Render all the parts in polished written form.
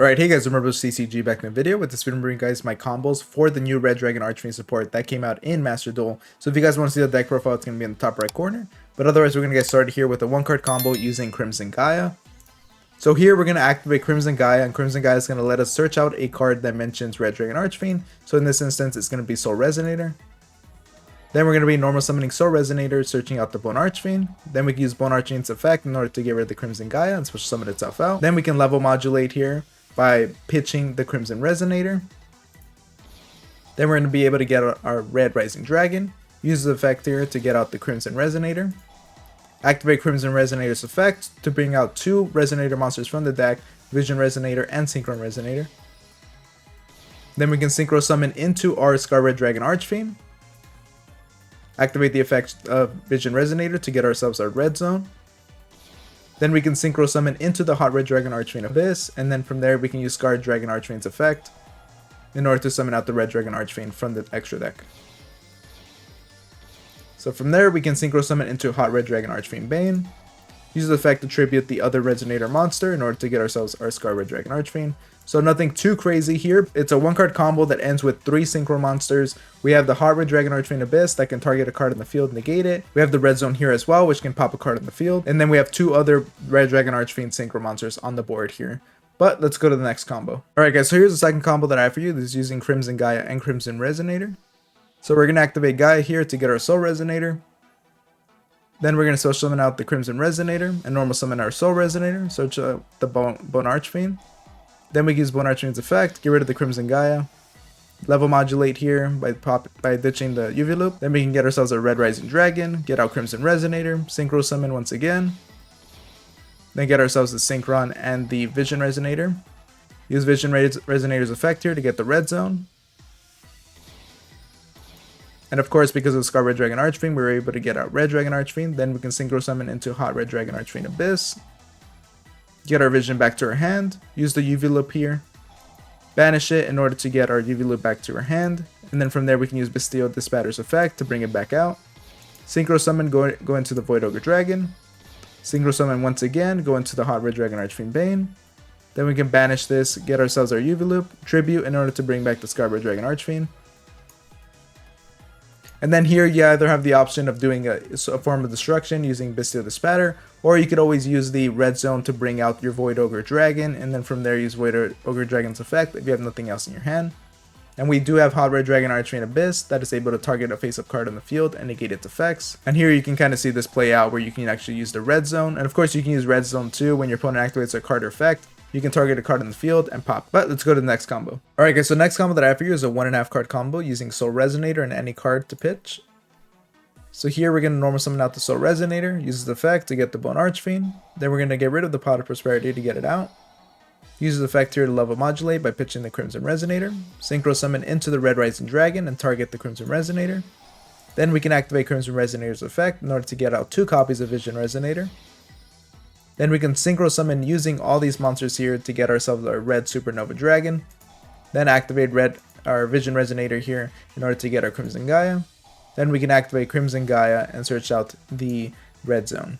Alright, hey guys, remember CCG back in the video. With this video, I'm bringing guys my combos for the new Red Dragon Archfiend support that came out in Master Duel. So if you guys want to see the deck profile, it's going to be in the top right corner. But otherwise, we're going to get started here with a 1-card combo using Crimson Gaia. So here we're going to activate Crimson Gaia, and Crimson Gaia is going to let us search out a card that mentions Red Dragon Archfiend. So in this instance, it's going to be Soul Resonator. Then we're going to be normal summoning Soul Resonator, searching out the Bone Archfiend. Then we can use Bone Archfiend's effect in order to get rid of the Crimson Gaia and special summon itself out. Then we can level modulate here by pitching the Crimson Resonator. Then we're going to be able to get our Red Rising Dragon. Use the effect here to get out the Crimson Resonator. Activate Crimson Resonator's effect to bring out 2 Resonator monsters from the deck, Vision Resonator and Synchron Resonator. Then we can Synchro Summon into our Red Dragon Archfiend. Activate the effect of Vision Resonator to get ourselves our Red Zone. Then we can Synchro Summon into the Red Dragon Archfiend Abyss, and then from there we can use Red Dragon Archfiend's effect in order to summon out the Red Dragon Archfiend from the extra deck. So from there we can Synchro Summon into Red Dragon Archfiend Bane, use the effect to tribute the other Resonator monster in order to get ourselves our Red Dragon Archfiend. So nothing too crazy here. It's a 1-card combo that ends with 3 Synchro monsters. We have the Red Dragon Archfiend Abyss that can target a card in the field, negate it. We have the Red Zone here as well, which can pop a card in the field. And then we have 2 other Red Dragon Archfiend Synchro monsters on the board here. But let's go to the next combo. Alright guys, so here's the second combo that I have for you. This is using Crimson Gaia and Crimson Resonator. So we're going to activate Gaia here to get our Soul Resonator. Then we're going to special summon out the Crimson Resonator and normal summon our Soul Resonator, search the Bone Archfiend. Then we use Bone Archfiend's effect, get rid of the Crimson Gaia, level modulate here by ditching the UV loop. Then we can get ourselves a Red Rising Dragon, get out Crimson Resonator, Synchro Summon once again. Then get ourselves the Synchron and the Vision Resonator. Use Vision Resonator's effect here to get the Red Zone. And of course, because of the Red Dragon Archfiend, we were able to get our Red Dragon Archfiend. Then we can Synchro Summon into Red Dragon Archfiend Abyss. Get our Vision back to our hand. Use the UV loop here. Banish it in order to get our UV loop back to our hand. And then from there we can use Bastille Dispatter's effect to bring it back out. Synchro Summon, go into the Void Ogre Dragon. Synchro Summon once again, go into the Red Dragon Archfiend Bane. Then we can banish this, get ourselves our UV loop, Tribute in order to bring back the Red Dragon Archfiend. And then here you either have the option of doing a form of destruction using Bastille Dispatter, or you could always use the Red Zone to bring out your Void Ogre Dragon, and then from there use Void Ogre Dragon's effect if you have nothing else in your hand. And we do have Red Dragon Archfiend Abyss that is able to target a face-up card on the field and negate its effects. And here you can kind of see this play out where you can actually use the Red Zone, and of course you can use Red Zone too when your opponent activates a card or effect. You can target a card in the field and pop. But let's go to the next combo. Alright guys, so next combo that I have for you is a 1.5 card combo using Soul Resonator and any card to pitch. So here we're going to normal summon out the Soul Resonator, use the effect to get the Bone Archfiend. Then we're going to get rid of the Pot of Prosperity to get it out. Use the effect here to level modulate by pitching the Crimson Resonator. Synchro Summon into the Red Rising Dragon and target the Crimson Resonator. Then we can activate Crimson Resonator's effect in order to get out 2 copies of Vision Resonator. Then we can Synchro Summon using all these monsters here to get ourselves our Red Supernova Dragon. Then activate our Vision Resonator here in order to get our Crimson Gaia. Then we can activate Crimson Gaia and search out the Red Zone.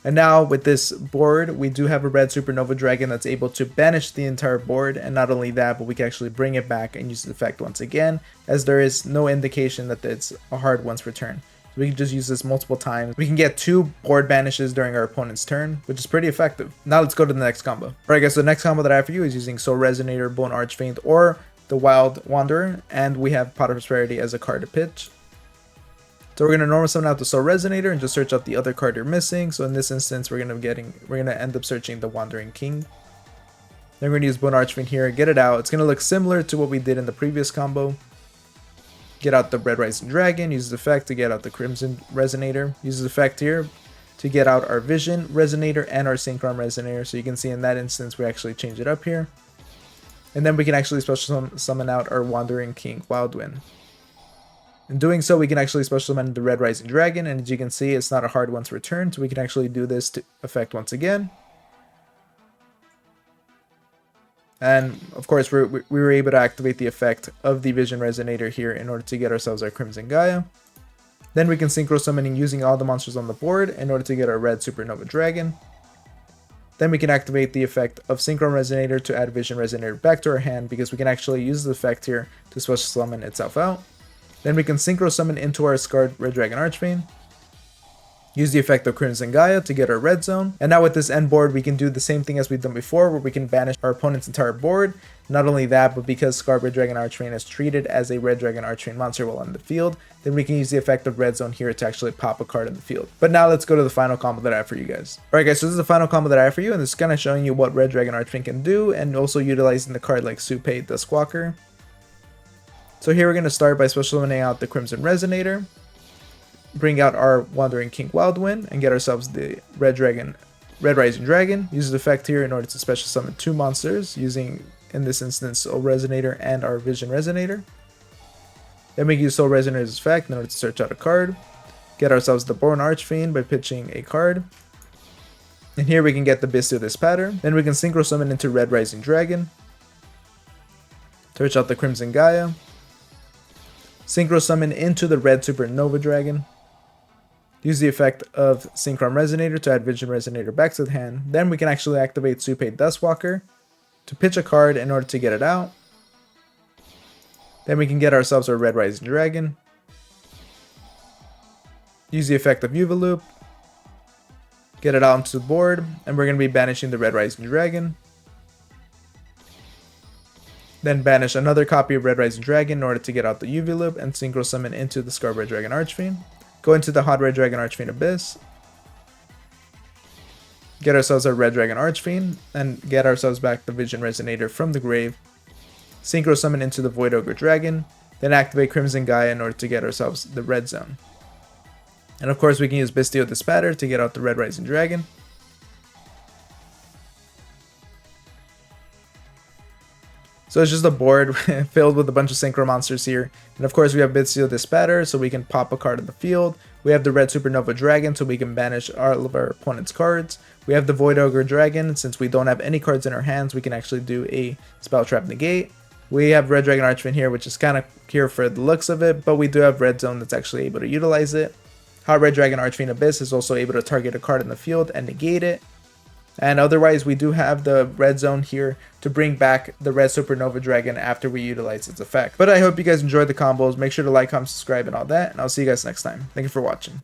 And now with this board, we do have a Red Supernova Dragon that's able to banish the entire board, and not only that, but we can actually bring it back and use the effect once again, as there is no indication that it's a hard once return. So we can just use this multiple times. We can get 2 board banishes during our opponent's turn, which is pretty effective. Now let's go to the next combo. Alright guys, so the next combo that I have for you is using Soul Resonator, Bone Archfiend, or the Wild Wanderer, and we have Pot of Prosperity as a card to pitch. So we're going to normal summon out the Soul Resonator and just search out the other card you're missing. So in this instance, we're going to end up searching the Wandering King. Then we're going to use Bone Archfiend here, get it out. It's going to look similar to what we did in the previous combo. Get out the Red Rising Dragon, use the effect to get out the Crimson Resonator. Use the effect here to get out our Vision Resonator and our Synchron Resonator. So you can see in that instance, we actually change it up here. And then we can actually special summon out our Wandering King Wildwind. In doing so, we can actually special summon the Red Rising Dragon, and as you can see, it's not a hard once returned, so we can actually do this to effect once again. And of course, we were able to activate the effect of the Vision Resonator here in order to get ourselves our Crimson Gaia. Then we can Synchro Summoning using all the monsters on the board in order to get our Red Supernova Dragon. Then we can activate the effect of Synchron Resonator to add Vision Resonator back to our hand, because we can actually use the effect here to special summon itself out. Then we can Synchro Summon into our Scarred Red Dragon Archfiend. Use the effect of Crimson Gaia to get our red zone. And now with this end board, we can do the same thing as we've done before, where we can banish our opponent's entire board. Not only that, but because Scarred Red Dragon Archfiend is treated as a Red Dragon Archfiend monster while on the field, then we can use the effect of red zone here to actually pop a card in the field. But now let's go to the final combo that I have for you guys. Alright guys, so this is the final combo that I have for you, and this is kind of showing you what Red Dragon Archfiend can do, and also utilizing the card like Supei the Squawker. So here we're going to start by special summoning out the Crimson Resonator. Bring out our Wandering King Wildwind and get ourselves the Red Rising Dragon. Use the effect here in order to special summon 2 monsters, using in this instance Soul Resonator and our Vision Resonator. Then we can use Soul Resonator's effect in order to search out a card. Get ourselves the Born Archfiend by pitching a card. And here we can get the Bistio this pattern. Then we can Synchro Summon into Red Rising Dragon. Search out the Crimson Gaia. Synchro Summon into the Red Supernova Dragon. Use the effect of Synchron Resonator to add Vision Resonator back to the hand. Then we can actually activate Supei Dustwalker to pitch a card in order to get it out. Then we can get ourselves our Red Rising Dragon. Use the effect of Yuva Loop. Get it out onto the board, and we're going to be banishing the Red Rising Dragon. Then banish another copy of Red Rising Dragon in order to get out the UV Loop and Synchro Summon into the Scarred Red Dragon Archfiend. Go into the Hot Red Dragon Archfiend Abyss. Get ourselves our Red Dragon Archfiend, and get ourselves back the Vision Resonator from the grave. Synchro Summon into the Void Ogre Dragon, then activate Crimson Gaia in order to get ourselves the Red Zone. And of course we can use Bistio the Spatter to get out the Red Rising Dragon. So it's just a board filled with a bunch of Synchro monsters here. And of course we have Bistio the Spatter, so we can pop a card in the field. We have the Red Supernova Dragon, so we can banish all of our opponent's cards. We have the Void Ogre Dragon. Since we don't have any cards in our hands, we can actually do a Spell Trap Negate. We have Red Dragon Archfiend here, which is kind of here for the looks of it, but we do have Red Zone that's actually able to utilize it. Hot Red Dragon Archfiend Abyss is also able to target a card in the field and negate it. And otherwise, we do have the Red Zone here to bring back the Red Supernova Dragon after we utilize its effect. But I hope you guys enjoyed the combos. Make sure to like, comment, subscribe, and all that. And I'll see you guys next time. Thank you for watching.